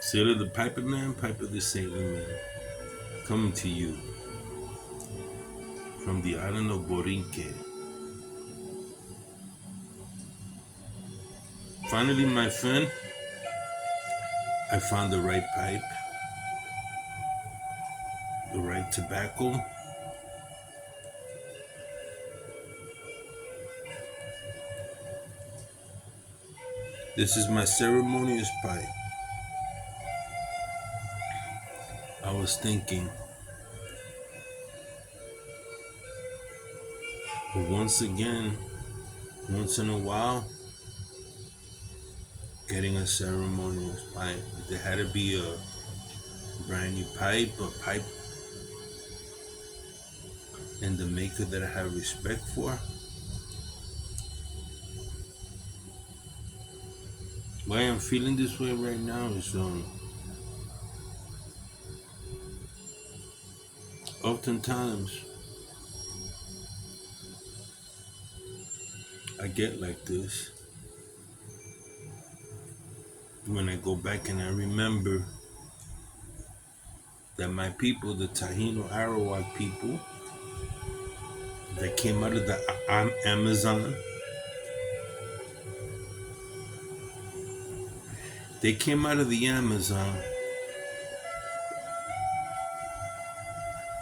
Sailor the Piper Man, Piper the Sailor Man, coming to you from the island of Borinque. Finally, my friend, I found the right pipe, the right tobacco. This is my ceremonious pipe. I was thinking, but once again, once in a while, getting a ceremonious pipe. There had to be a brand new pipe, a pipe and the maker that I have respect for. Why I'm feeling this way right now is oftentimes I get like this when I go back and I remember that my people, the Taino Arawak people that came out of the Amazon, they came out of the Amazon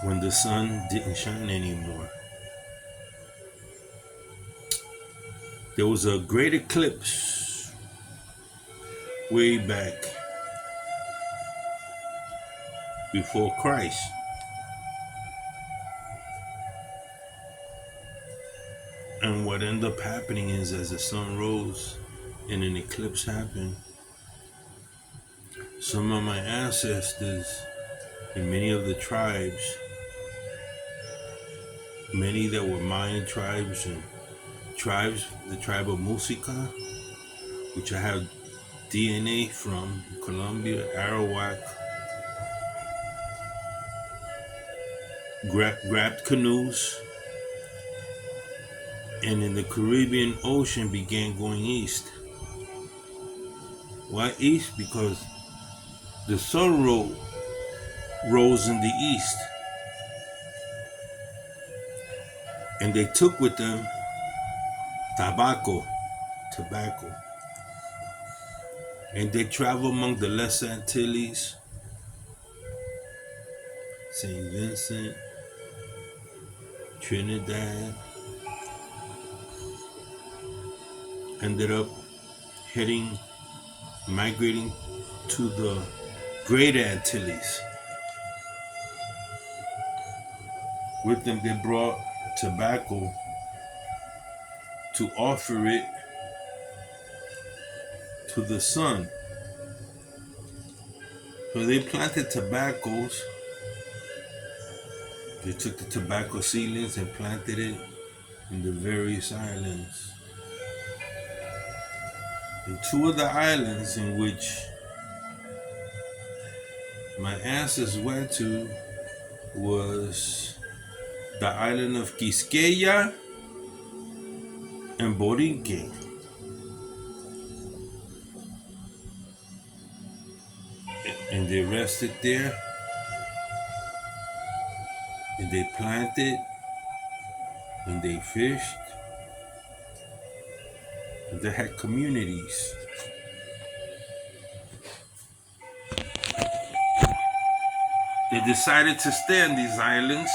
when the sun didn't shine anymore. There was a great eclipse way back before Christ. And what ended up happening is as the sun rose and an eclipse happened, some of my ancestors in many of the tribes, many that were Mayan tribes and tribes, the tribe of Musica, which I have DNA from Colombia, Arawak, grabbed canoes and in the Caribbean Ocean began going east. Why east? Because the sun rose in the east, and they took with them tobacco, and they traveled among the Les Antilles, St. Vincent, Trinidad, ended up migrating to the Great Antilles. With them, they brought tobacco to offer it to the sun. So they planted tobaccos. They took the tobacco seedlings and planted it in the various islands. And two of the islands in which my ancestors went to was the island of Quisqueya and Borinque. And they rested there, and they planted, and they fished, and they had communities. They decided to stay on these islands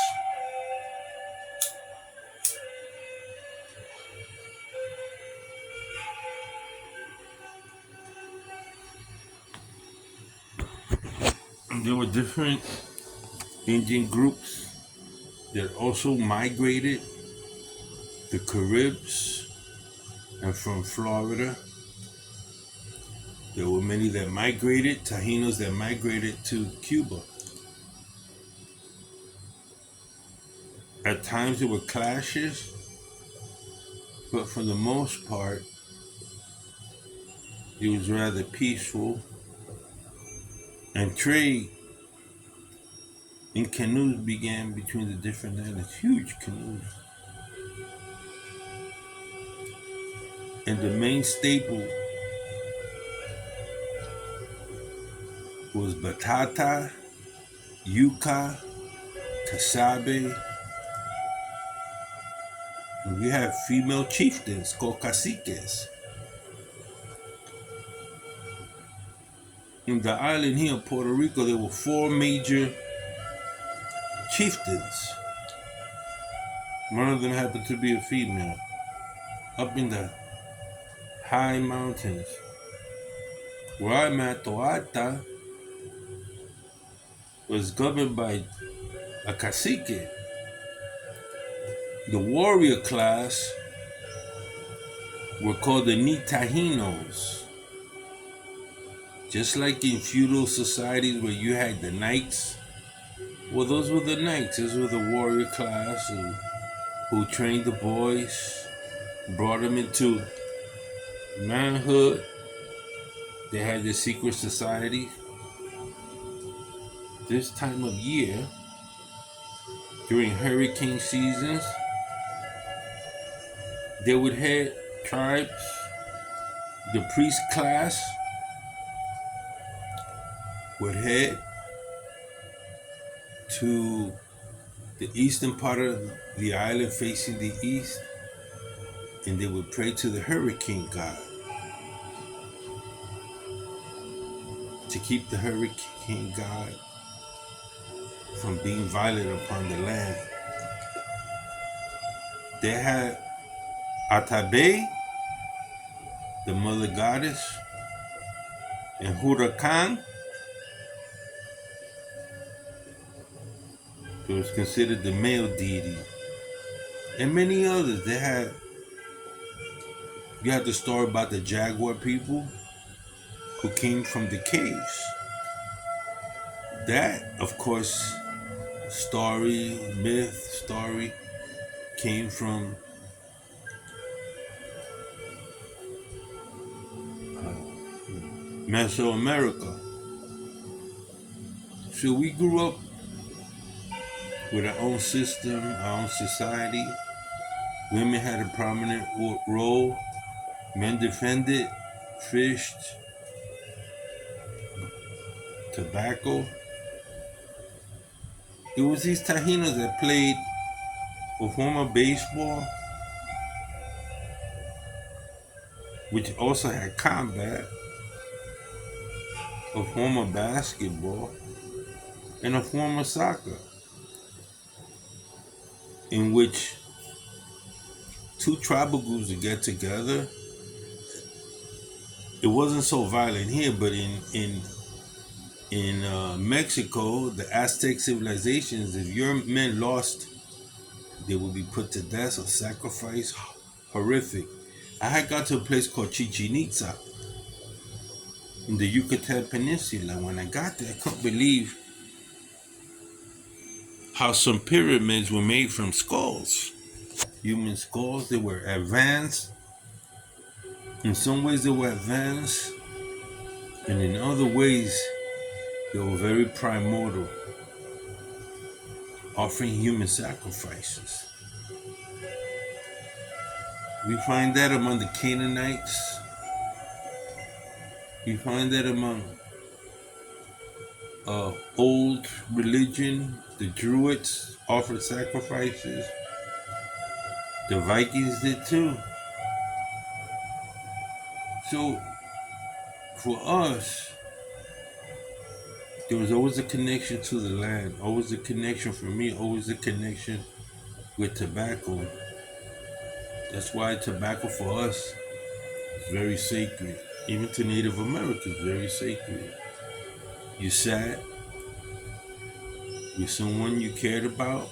and there were different Indian groups that also migrated, the Caribs, and from Florida. There were many that migrated, Taínos that migrated to Cuba. At times there were clashes, but for the most part, it was rather peaceful. And trade in canoes began between the different islands, huge canoes. And the main staple was Batata, Yucca, Casabe, and we have female chieftains called caciques. In the island here in Puerto Rico, there were four major chieftains. One of them happened to be a female. Up in the high mountains. Where I'm at, Toata was governed by a cacique. The warrior class were called the Ni Tainos. Just like in feudal societies where you had the knights, well, those were the knights. Those were the warrior class who trained the boys, brought them into manhood. They had their secret society. This time of year, during hurricane seasons, they would head tribes, the priest class would head to the eastern part of the island facing the east, and they would pray to the hurricane god to keep the hurricane god from being violent upon the land. They had Atabe, the mother goddess, and Huracan, who was considered the male deity, and many others. You had the story about the jaguar people who came from the caves. That, of course, story came from Mesoamerica. So we grew up with our own system, our own society. Women had a prominent role. Men defended, fished, tobacco. It was these Taínos that played a form of baseball, which also had combat, a form of basketball, and a form of soccer, in which two tribal groups would get together. It wasn't so violent here, but in Mexico, the Aztec civilizations, if your men lost, they would be put to death or sacrificed. Horrific. I had got to a place called Chichen Itza in the Yucatan Peninsula. When I got there, I couldn't believe how some pyramids were made from skulls. Human skulls. They were advanced. In some ways they were advanced, and in other ways they were very primordial, offering human sacrifices. We find that among the Canaanites. We find that among old religion. The Druids offered sacrifices. The Vikings did too. So, for us, there was always a connection to the land, always a connection for me, always a connection with tobacco. That's why tobacco for us is very sacred. Even to Native Americans, very sacred. You sat with someone you cared about,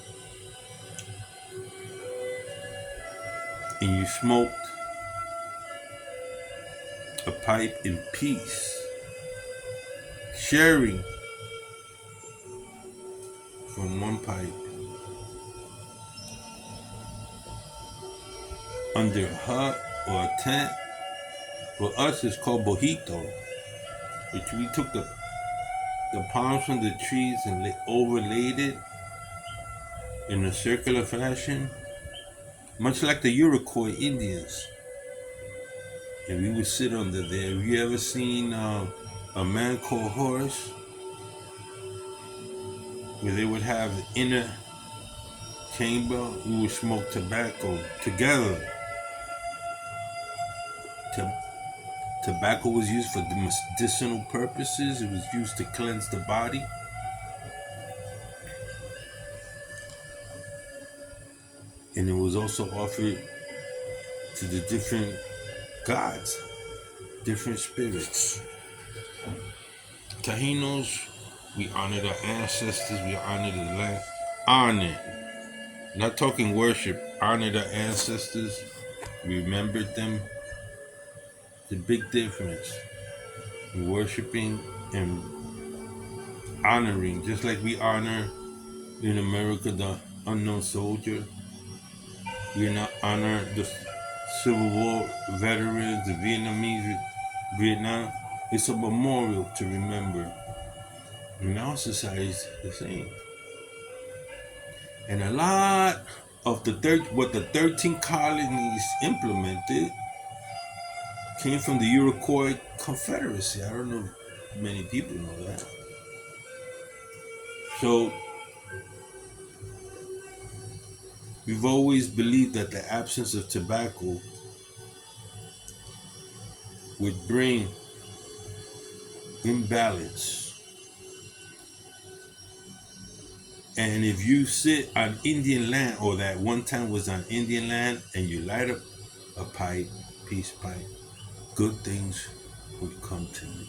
and you smoked a pipe in peace, sharing from one pipe under a hut or a tent. For us, it's called bojito, which we took the palms from the trees and overlaid it in a circular fashion, much like the Iroquois Indians. And we would sit under there. Have you ever seen a man called Horace? where they would have the inner chamber. We would smoke tobacco together. Tobacco was used for medicinal purposes. It was used to cleanse the body. And it was also offered to the different gods, different spirits. Tainos, we honor the ancestors, we honor the land. Honor. Not talking worship, honor the ancestors. Remember them. The big difference. Worshipping and honoring, just like we honor in America the unknown soldier. We not honor the Civil War veterans, the Vietnamese, Vietnam. It's a memorial to remember. And our society is the same. And a lot of what the 13 colonies implemented came from the Iroquois Confederacy. I don't know if many people know that. So we've always believed that the absence of tobacco would bring imbalance. And if you sit on Indian land, or that one time was on Indian land, and you light up a pipe, peace pipe, good things would come to you.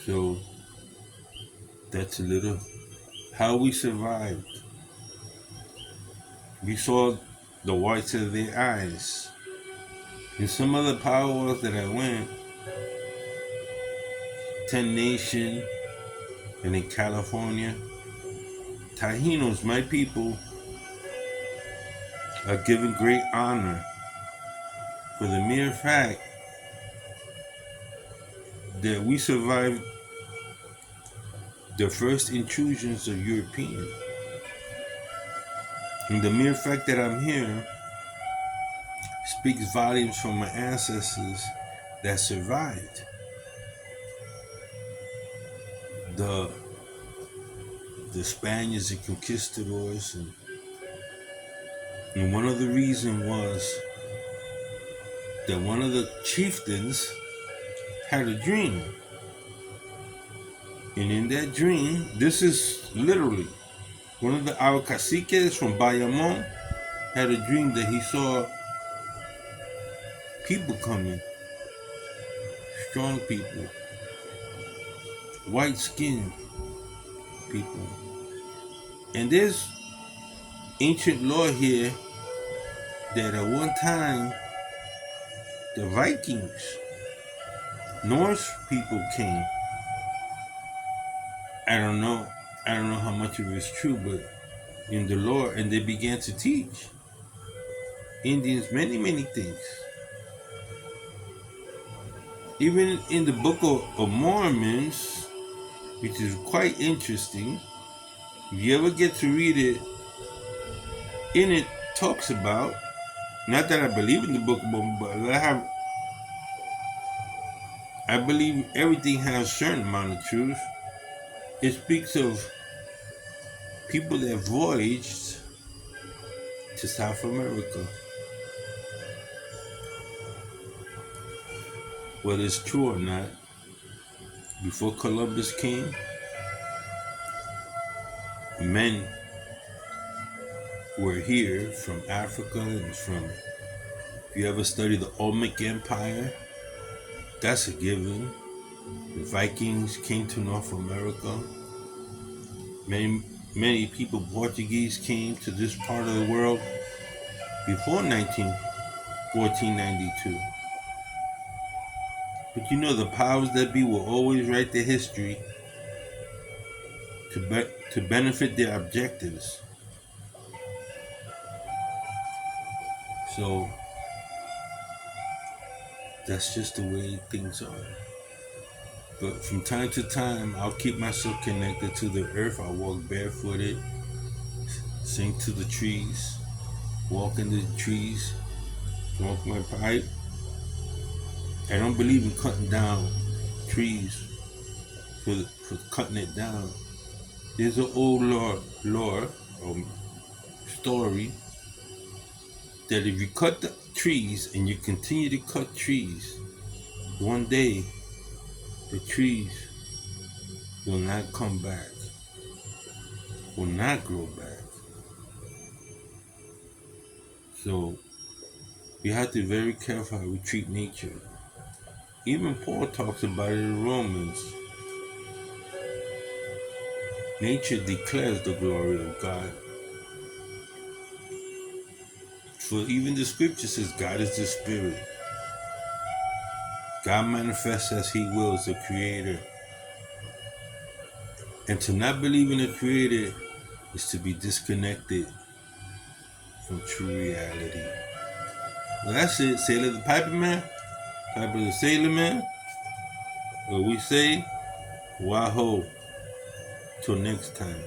So that's a little how we survived. We saw the whites of their eyes. In some other powwows that I went, 10 Nation, and in California, Tainos, my people, are given great honor for the mere fact that we survived the first intrusions of Europeans. And the mere fact that I'm here speaks volumes from my ancestors that survived the Spaniards and conquistadors, and one of the reasons was that one of the chieftains had a dream. And in that dream, this is literally, one of our caciques from Bayamon had a dream that he saw people coming, strong people, white-skinned people. And there's ancient lore here that at one time, the Vikings, Norse people came. I don't know how much of it is true, but in the lore, and they began to teach Indians many, many things. Even in the Book of Mormons, which is quite interesting, if you ever get to read it, in it talks about, not that I believe in the Book of Mormon, but I believe everything has a certain amount of truth. It speaks of people that voyaged to South America. Whether it's true or not, before Columbus came, men were here from Africa and from, if you ever study the Olmec Empire, that's a given. The Vikings came to North America. Many people, Portuguese, came to this part of the world before 1492. But you know, the powers that be will always write the history to benefit their objectives. So that's just the way things are. But from time to time, I'll keep myself connected to the earth. I'll walk barefooted, sing to the trees, walk in the trees, smoke my pipe. I don't believe in cutting down trees for cutting it down. There's an old lore or story that if you cut the trees and you continue to cut trees, one day the trees will not come back, will not grow back. So we have to be very careful how we treat nature. Even Paul talks about it in Romans. Nature declares the glory of God. For even the scripture says God is the spirit. God manifests as he wills, the creator. And to not believe in the creator is to be disconnected from true reality. Well, that's it. Sailor the Piper Man, Piper the Sailor Man. What we say, Wahoo. Till next time.